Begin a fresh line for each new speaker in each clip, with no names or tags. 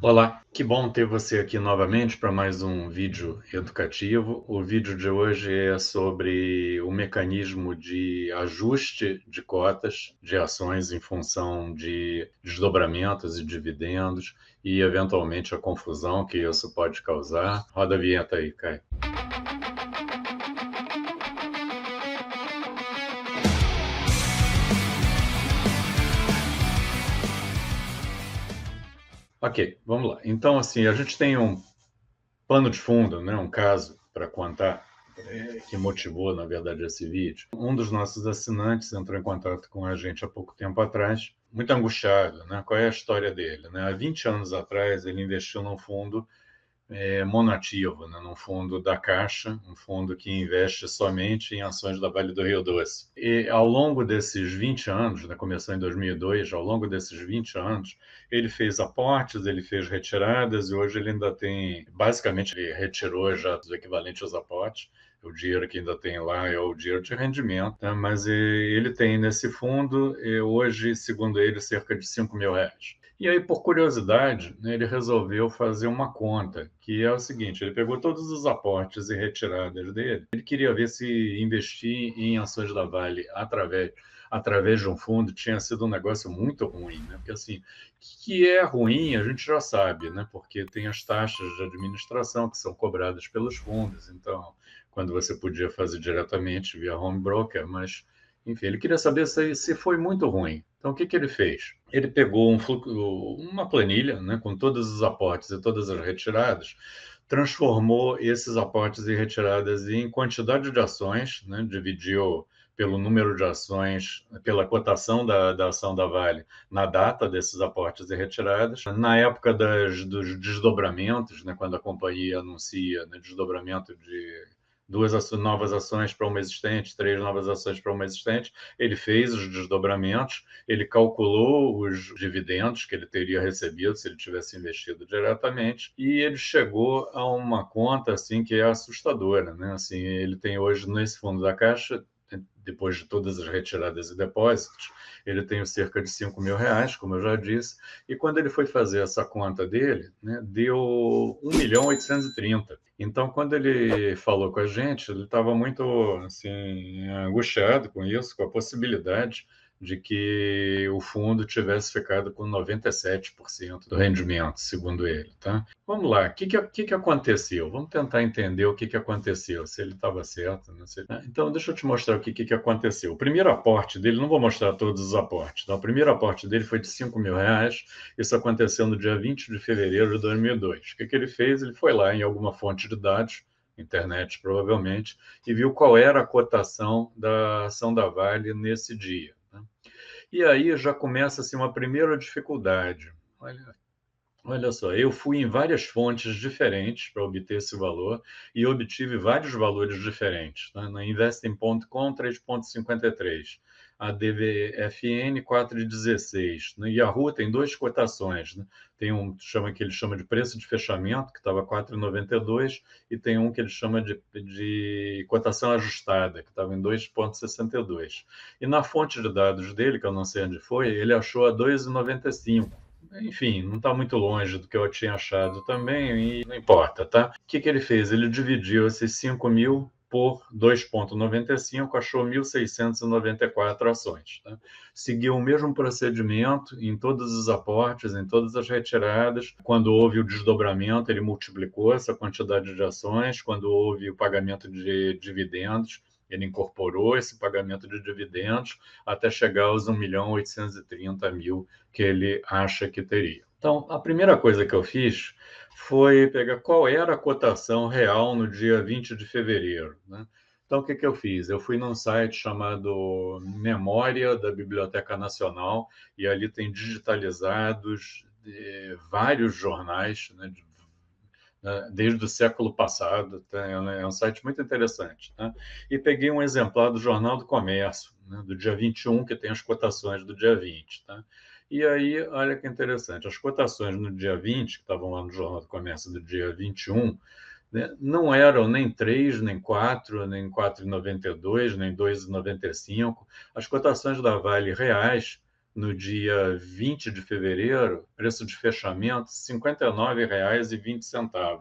Olá, que bom ter você aqui novamente para mais um vídeo educativo. O vídeo de hoje é sobre o mecanismo de ajuste de cotas de ações em função de desdobramentos e dividendos e, eventualmente, a confusão que isso pode causar. Roda a vinheta aí, Caio. Ok, vamos lá. Então, assim, a gente tem um pano de fundo, né, um caso para contar que motivou, na verdade, esse vídeo. Um dos nossos assinantes entrou em contato com a gente há pouco tempo atrás, muito angustiado, né? Qual é a história dele, né? Há 20 anos atrás, ele investiu num fundo monoativo, né? Num fundo da Caixa, um fundo que investe somente em ações da Vale do Rio Doce. E ao longo desses 20 anos, né? Começou em 2002, ao longo desses 20 anos, ele fez aportes, ele fez retiradas e hoje ele ainda tem, basicamente, ele retirou já o equivalente aos aportes. O dinheiro que ainda tem lá é o dinheiro de rendimento, né? Mas ele tem nesse fundo, hoje, segundo ele, cerca de R$ 5.000. E aí, por curiosidade, né, ele resolveu fazer uma conta, que é o seguinte: ele pegou todos os aportes e retiradas dele, ele queria ver se investir em ações da Vale através de um fundo tinha sido um negócio muito ruim, né? Porque assim, que é ruim a gente já sabe, né? Porque tem as taxas de administração que são cobradas pelos fundos, então, quando você podia fazer diretamente via home broker, mas enfim, ele queria saber se foi muito ruim. Então, o que que ele fez? Ele pegou uma planilha, né, com todos os aportes e todas as retiradas, transformou esses aportes e retiradas em quantidade de ações, né, dividiu pelo número de ações, pela cotação da ação da Vale na data desses aportes e retiradas. Na época dos desdobramentos, né, quando a companhia anuncia, né, desdobramento de novas ações para uma existente, três novas ações para uma existente, ele fez os desdobramentos, ele calculou os dividendos que ele teria recebido se ele tivesse investido diretamente, e ele chegou a uma conta assim que é assustadora, né? Assim, ele tem hoje nesse fundo da Caixa, depois de todas as retiradas e depósitos, ele tem cerca de R$ 5.000, como eu já disse, e quando ele foi fazer essa conta dele, né, deu 1.830.000. Então, quando ele falou com a gente, ele estava muito assim, angustiado com isso, com a possibilidade de que o fundo tivesse ficado com 97% do rendimento, segundo ele, tá? Vamos lá, o que aconteceu? Vamos tentar entender o que aconteceu, se ele estava certo, né? Então, deixa eu te mostrar o que aconteceu. O primeiro aporte dele, não vou mostrar todos os aportes, tá? O primeiro aporte dele foi de R$ 5.000, isso aconteceu no dia 20 de fevereiro de 2002. O que ele fez? Ele foi lá em alguma fonte de dados, internet provavelmente, e viu qual era a cotação da ação da Vale nesse dia, né? E aí já começa assim, uma primeira dificuldade. Olha só, eu fui em várias fontes diferentes para obter esse valor e obtive vários valores diferentes, né? Na Investing.com, 3,53. A DVFN, 4,16. No Yahoo tem duas cotações, né? Tem um que ele chama de preço de fechamento, que estava 4,92, e tem um que ele chama de cotação ajustada, que estava em 2,62. E na fonte de dados dele, que eu não sei onde foi, ele achou a 2,95. Enfim, não está muito longe do que eu tinha achado também, e não importa, tá? O que ele fez? Ele dividiu esses 5.000 por 2,95, achou 1.694 ações, tá? Seguiu o mesmo procedimento em todos os aportes, em todas as retiradas. Quando houve o desdobramento, ele multiplicou essa quantidade de ações. Quando houve o pagamento de dividendos, ele incorporou esse pagamento de dividendos até chegar aos 1.830.000 que ele acha que teria. Então, a primeira coisa que eu fiz foi pegar qual era a cotação real no dia 20 de fevereiro, né? Então, o que eu fiz? Eu fui num site chamado Memória da Biblioteca Nacional, e ali tem digitalizados vários jornais, né, desde o século passado. Tá? É um site muito interessante. Tá? E peguei um exemplar do Jornal do Comércio, né, do dia 21, que tem as cotações do dia 20. Tá? E aí, olha que interessante, as cotações no dia 20, que estavam lá no Jornal do Comércio do dia 21, né, não eram nem 3, nem 4, nem 4,92, nem 2,95. As cotações da Vale reais no dia 20 de fevereiro, preço de fechamento, R$ 59,20,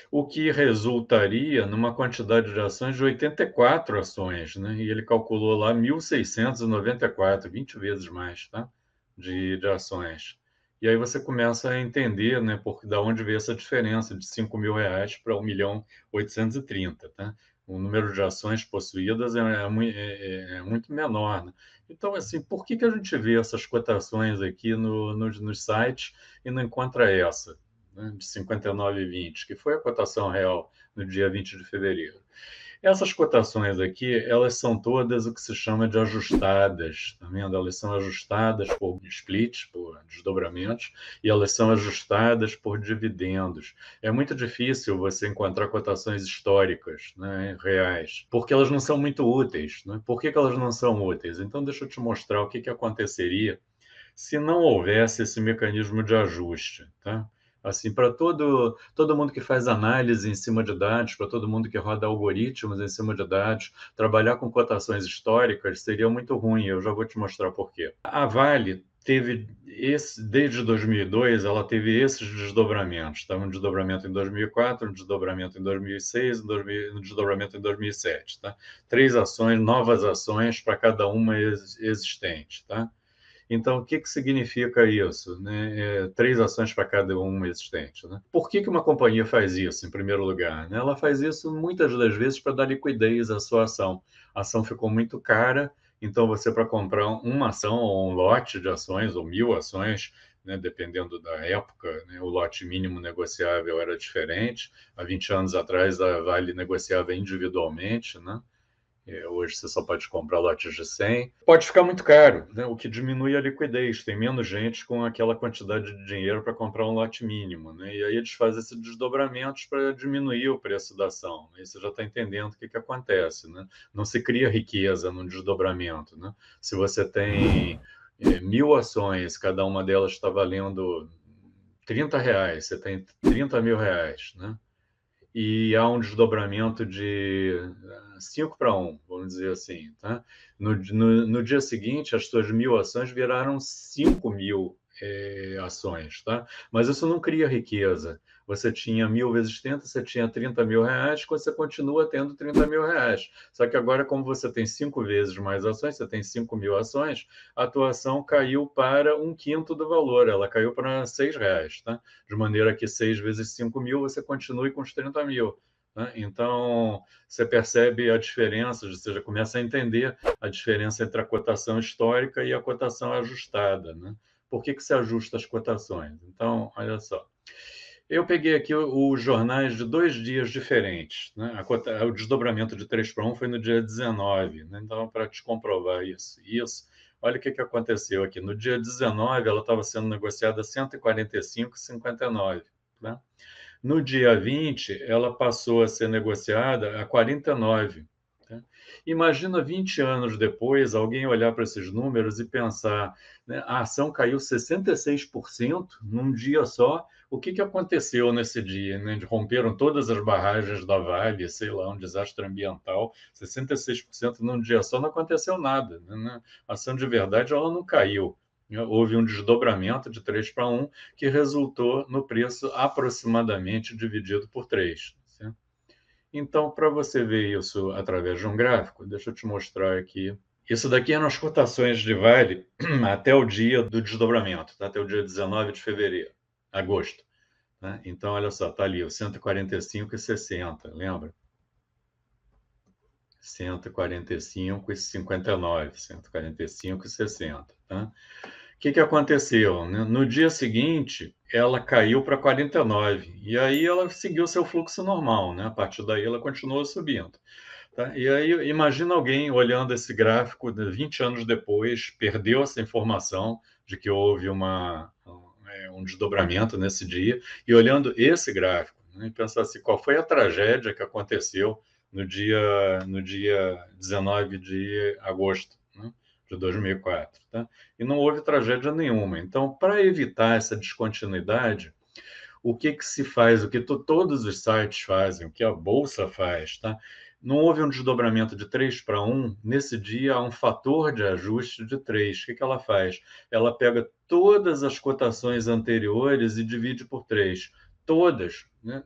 o que resultaria numa quantidade de ações de 84 ações, né? E ele calculou lá 1.694, 20 vezes mais, tá? De ações. E aí você começa a entender, né, da onde veio essa diferença de R$ 5.000 para 1.830.000, tá? O número de ações possuídas é muito menor, né? Então, assim, por que a gente vê essas cotações aqui nos sites e não encontra essa, né, de 59,20, que foi a cotação real no dia 20 de fevereiro? Essas cotações aqui, elas são todas o que se chama de ajustadas, tá vendo? Elas são ajustadas por splits, por desdobramentos, e elas são ajustadas por dividendos. É muito difícil você encontrar cotações históricas, né, reais, porque elas não são muito úteis, né? Por que elas não são úteis? Então, deixa eu te mostrar o que aconteceria se não houvesse esse mecanismo de ajuste, tá? Assim, para todo mundo que faz análise em cima de dados, para todo mundo que roda algoritmos em cima de dados, trabalhar com cotações históricas seria muito ruim. Eu já vou te mostrar por quê. A Vale teve desde 2002, ela teve esses desdobramentos, tá? Um desdobramento em 2004, um desdobramento em 2006, um desdobramento em 2007, tá? 3 ações, novas ações para cada uma existente, tá? Então, o que significa isso, né? 3 ações para cada uma existente, né? Por que uma companhia faz isso, em primeiro lugar, né? Ela faz isso muitas das vezes para dar liquidez à sua ação. A ação ficou muito cara, então você, para comprar uma ação ou um lote de ações, ou 1.000 ações, né, dependendo da época, né, o lote mínimo negociável era diferente. Há 20 anos atrás, a Vale negociava individualmente, né? Hoje você só pode comprar lotes de 100. Pode ficar muito caro, né? O que diminui a liquidez. Tem menos gente com aquela quantidade de dinheiro para comprar um lote mínimo, né? E aí eles fazem esses desdobramentos para diminuir o preço da ação. Aí você já está entendendo o que acontece, né? Não se cria riqueza no desdobramento, né? Se você tem 1.000 ações, cada uma delas está valendo R$ 30, você tem R$ 30.000, né? E há um desdobramento de 5 para 1, vamos dizer assim. Tá? No dia seguinte, as suas 1.000 ações viraram 5.000 ações. Tá? Mas isso não cria riqueza. Você tinha 1.000 vezes 30, você tinha R$ 30.000, você continua tendo R$ 30.000. Só que agora, como você tem 5 vezes mais ações, você tem 5.000 ações, a tua ação caiu para um quinto do valor, ela caiu para R$ 6. Tá? De maneira que 6 vezes 5.000, você continue com os 30.000. Né? Então, você percebe a diferença, você já começa a entender a diferença entre a cotação histórica e a cotação ajustada. Né? Por que se ajusta as cotações? Então, olha só. Eu peguei aqui os jornais de 2 dias diferentes. Né? O desdobramento de 3 para 1 foi no dia 19. Né? Então, para te comprovar isso, olha o que aconteceu aqui. No dia 19, ela estava sendo negociada a 145,59. Né? No dia 20, ela passou a ser negociada a 49. Tá? Imagina 20 anos depois alguém olhar para esses números e pensar, né, a ação caiu 66% num dia só. O que aconteceu nesse dia? Né? Romperam todas as barragens da Vale, sei lá, um desastre ambiental. 66% num dia só, não aconteceu nada. Né? A ação de verdade ela não caiu. Houve um desdobramento de 3 para 1 que resultou no preço aproximadamente dividido por 3. Certo? Então, para você ver isso através de um gráfico, deixa eu te mostrar aqui. Isso daqui é nas cotações de Vale até o dia do desdobramento, tá? Até o dia 19 de fevereiro, agosto. Né? Então, olha só, está ali, o 145,60, lembra? 145,59, 145,60. Tá? O que aconteceu? Né? No dia seguinte, ela caiu para 49, e aí ela seguiu seu fluxo normal, né? A partir daí ela continuou subindo. Tá? E aí imagina alguém olhando esse gráfico 20 anos depois, perdeu essa informação de que houve um desdobramento nesse dia, e olhando esse gráfico, né? E pensar assim, qual foi a tragédia que aconteceu no dia 19 de agosto, né? De 2004, tá? E não houve tragédia nenhuma. Então, para evitar essa descontinuidade, o que se faz, o que todos os sites fazem, o que a Bolsa faz, tá? não houve um desdobramento de 3 para 1, nesse dia há um fator de ajuste de 3. O que ela faz? Ela pega todas as cotações anteriores e divide por 3. Todas, né?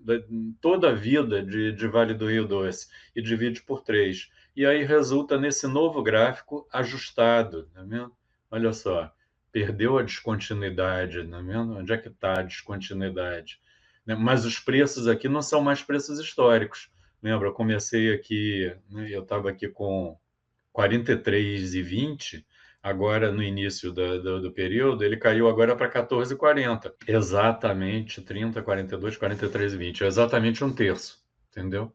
Toda a vida de Vale do Rio Doce, e divide por 3. E aí resulta nesse novo gráfico ajustado. Tá vendo? Olha só, perdeu a descontinuidade. Tá vendo? Onde é que está a descontinuidade? Né? Mas os preços aqui não são mais preços históricos. Lembra, eu comecei aqui, né, eu estava aqui com 43,20, agora no início do período, ele caiu agora para 14,40. Exatamente 30, 42, 43,20. É exatamente um terço, entendeu?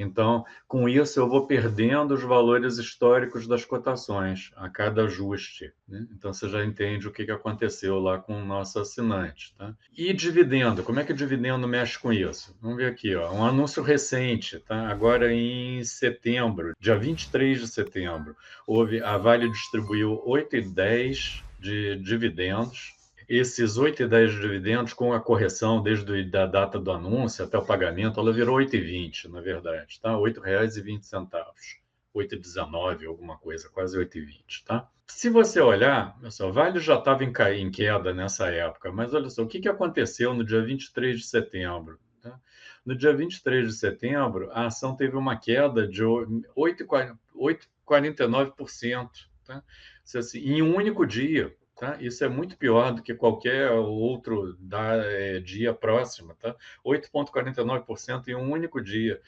Então, com isso, eu vou perdendo os valores históricos das cotações a cada ajuste, né? Então, você já entende o que aconteceu lá com o nosso assinante, tá? E dividendo, como é que o dividendo mexe com isso? Vamos ver aqui, ó, um anúncio recente, tá? Agora em setembro, dia 23 de setembro, a Vale distribuiu 8,10 de dividendos. Esses 8,10 de dividendos, com a correção desde a data do anúncio até o pagamento, ela virou 8,20, na verdade, tá? R$ 8,20. 8,19, alguma coisa, quase 8,20, tá? Se você olhar, pessoal, Vale já estava em queda nessa época, mas olha só, o que aconteceu no dia 23 de setembro? Tá? No dia 23 de setembro, a ação teve uma queda de 8,49%, tá? Assim, em um único dia. Tá? Isso é muito pior do que qualquer outro dia próximo. Tá? 8,49% em um único dia.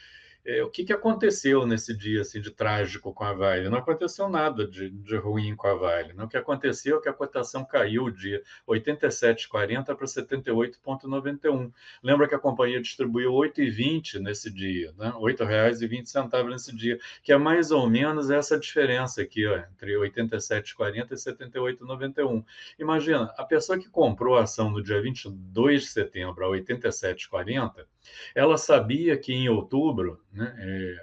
O que aconteceu nesse dia assim, de trágico com a Vale? Não aconteceu nada de ruim com a Vale. Não. O que aconteceu é que a cotação caiu de 87,40 para 78,91. Lembra que a companhia distribuiu 8,20 nesse dia, né? R$ 8,20 nesse dia, que é mais ou menos essa diferença aqui, ó, entre 87,40 e 78,91. Imagina, a pessoa que comprou a ação no dia 22 de setembro a 87,40, ela sabia que em outubro, né,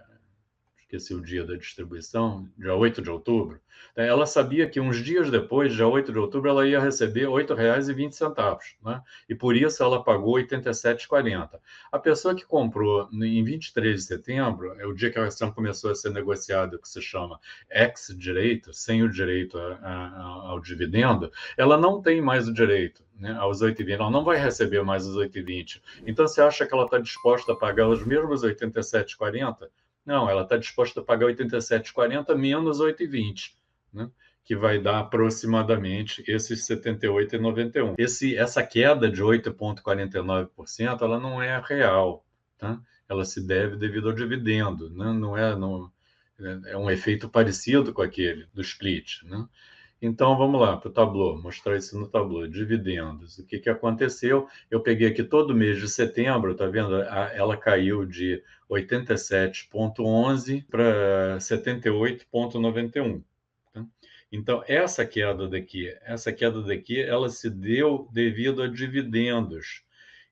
esqueci o dia da distribuição, dia 8 de outubro, né, ela sabia que uns dias depois, dia 8 de outubro, ela ia receber R$ 8,20, né? E por isso ela pagou R$ 87,40. A pessoa que comprou em 23 de setembro, é o dia que a ação começou a ser negociada, que se chama ex-direito, sem o direito ao dividendo, ela não tem mais o direito, né, aos 8,20, ela não vai receber mais os 8,20. Então, você acha que ela está disposta a pagar os mesmos 87,40? Não, ela está disposta a pagar 87,40 menos 8,20, né? Que vai dar aproximadamente esses 78,91. Essa queda de 8,49%, ela não é real, tá? Ela se deve devido ao dividendo, né? Não é, é um efeito parecido com aquele do split, né? Então, vamos lá para o tablô, mostrar isso no tablô. Dividendos. O que aconteceu? Eu peguei aqui todo mês de setembro, tá vendo? Ela caiu de 87,11 para 78,91. Tá? Então, essa queda daqui, ela se deu devido a dividendos.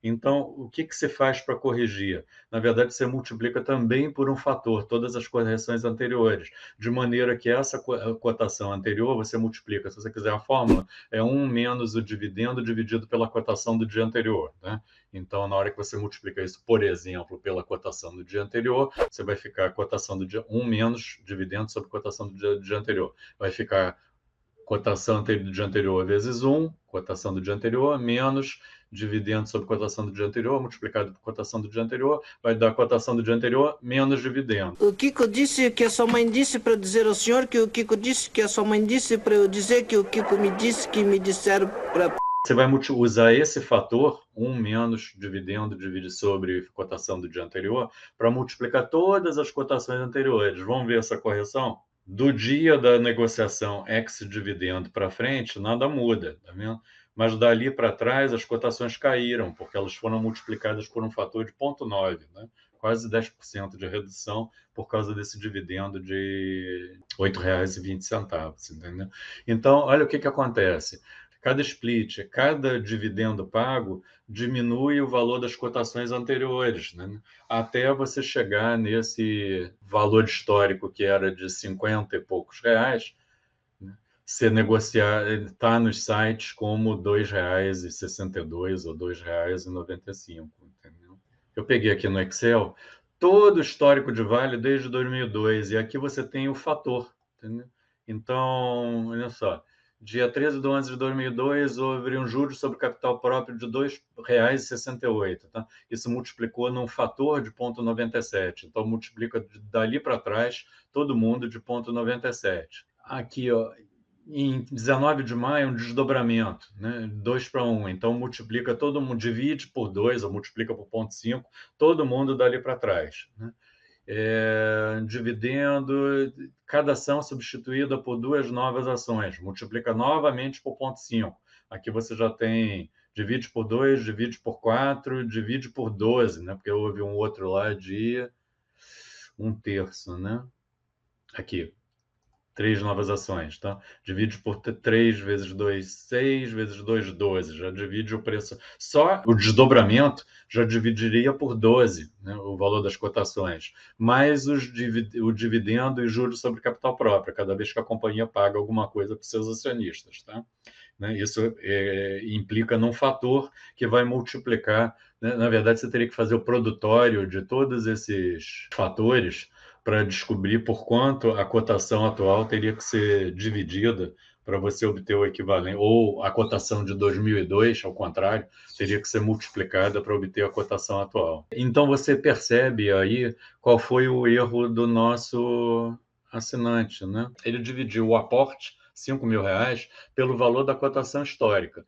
Então, o que você faz para corrigir? Na verdade, você multiplica também por um fator, todas as correções anteriores, de maneira que essa cotação anterior você multiplica. Se você quiser a fórmula, é 1 menos o dividendo dividido pela cotação do dia anterior. Né? Então, na hora que você multiplica isso, por exemplo, pela cotação do dia anterior, você vai ficar a cotação do dia 1 menos dividendo sobre a cotação do dia anterior. Vai ficar cotação do dia anterior vezes 1, cotação do dia anterior, menos dividendo sobre cotação do dia anterior, multiplicado por cotação do dia anterior, vai dar cotação do dia anterior menos dividendo.
O Kiko disse que a sua mãe disse para eu dizer ao senhor que o Kiko disse que a sua mãe disse para eu dizer que o Kiko me disse que me disseram para...
Você vai usar esse fator, 1 menos dividendo dividido sobre cotação do dia anterior, para multiplicar todas as cotações anteriores. Vamos ver essa correção? Do dia da negociação ex-dividendo para frente, nada muda, tá vendo? Mas dali para trás as cotações caíram, porque elas foram multiplicadas por um fator de 0,9, né? Quase 10% de redução por causa desse dividendo de R$ 8,20, entendeu? Então, olha o que acontece. Cada split, cada dividendo pago diminui o valor das cotações anteriores, né? Até você chegar nesse valor histórico que era de 50 e poucos reais, né? Ser negociar, está nos sites como R$ 2,62 ou R$ 2,95, entendeu? Eu peguei aqui no Excel todo o histórico de Vale desde 2002, e aqui você tem o fator, entendeu? Então, olha só, dia 13 de 11 de 2002, houve um juros sobre capital próprio de R$ 2,68, tá? Isso multiplicou num fator de 0,97, então multiplica dali para trás todo mundo de 0,97. Aqui, ó, em 19 de maio, um desdobramento, né? 2:1. Então, multiplica todo mundo, divide por 2 ou multiplica por 0,5, todo mundo dali para trás, né? Dividendo, cada ação substituída por 2 novas ações, multiplica novamente por 0,5. Aqui você já tem, divide por 2, divide por 4, divide por 12, né? Porque houve um outro lá de 1/3, né? Aqui, 3 novas ações, tá? Divide por 3 vezes 2, 6, vezes 2, 12. Já divide o preço. Só o desdobramento já dividiria por 12, né, o valor das cotações. Mais o dividendo e juros sobre capital próprio, cada vez que a companhia paga alguma coisa para os seus acionistas, tá? Né? Isso implica num fator que vai multiplicar. Né? Na verdade, você teria que fazer o produtório de todos esses fatores para descobrir por quanto a cotação atual teria que ser dividida para você obter o equivalente, ou a cotação de 2002, ao contrário, teria que ser multiplicada para obter a cotação atual. Então você percebe aí qual foi o erro do nosso assinante, né? Ele dividiu o aporte, R$ 5.000, pelo valor da cotação histórica.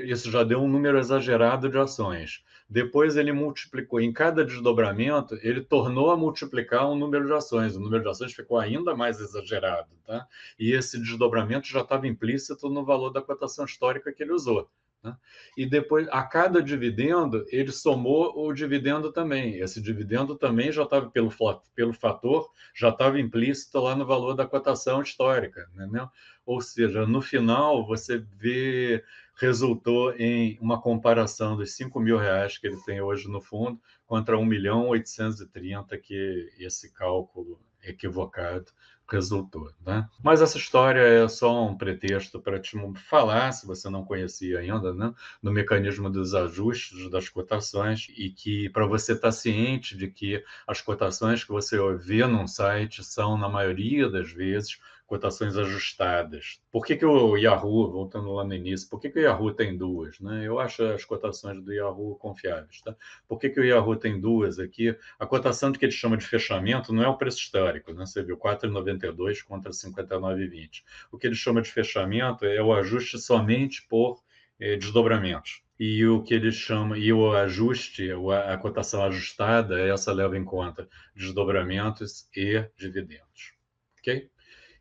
Isso já deu um número exagerado de ações. Depois ele multiplicou, em cada desdobramento, ele tornou a multiplicar um número de ações. O número de ações ficou ainda mais exagerado, tá? E esse desdobramento já estava implícito no valor da cotação histórica que ele usou. Né? E depois, a cada dividendo, ele somou o dividendo também. Esse dividendo também já estava, pelo fator, já estava implícito lá no valor da cotação histórica. Entendeu? Ou seja, no final, você vê, resultou em uma comparação dos R$ 5.000 que ele tem hoje no fundo contra 1.830.000 que esse cálculo equivocado resultou. Né? Mas essa história é só um pretexto para te falar, se você não conhecia ainda, né, no mecanismo dos ajustes das cotações, e que para você estar ciente de que as cotações que você vê num site são, na maioria das vezes, cotações ajustadas. Por que o Yahoo, voltando lá no início, por que o Yahoo tem duas? Né? Eu acho as cotações do Yahoo confiáveis. Tá? Por que o Yahoo tem duas aqui? A cotação de que ele chama de fechamento não é o preço histórico, né? Você viu 4,92 contra 59,20. O que ele chama de fechamento é o ajuste somente por desdobramentos. E o que ele chama, e o ajuste, a cotação ajustada, essa leva em conta desdobramentos e dividendos. Ok?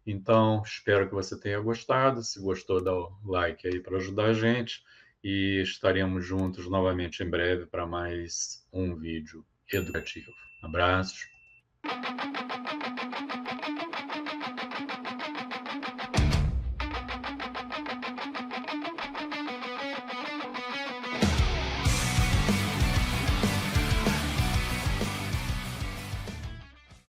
Então, espero que você tenha gostado. Se gostou, dá o like aí para ajudar a gente. E estaremos juntos novamente em breve para mais um vídeo educativo. Abraços.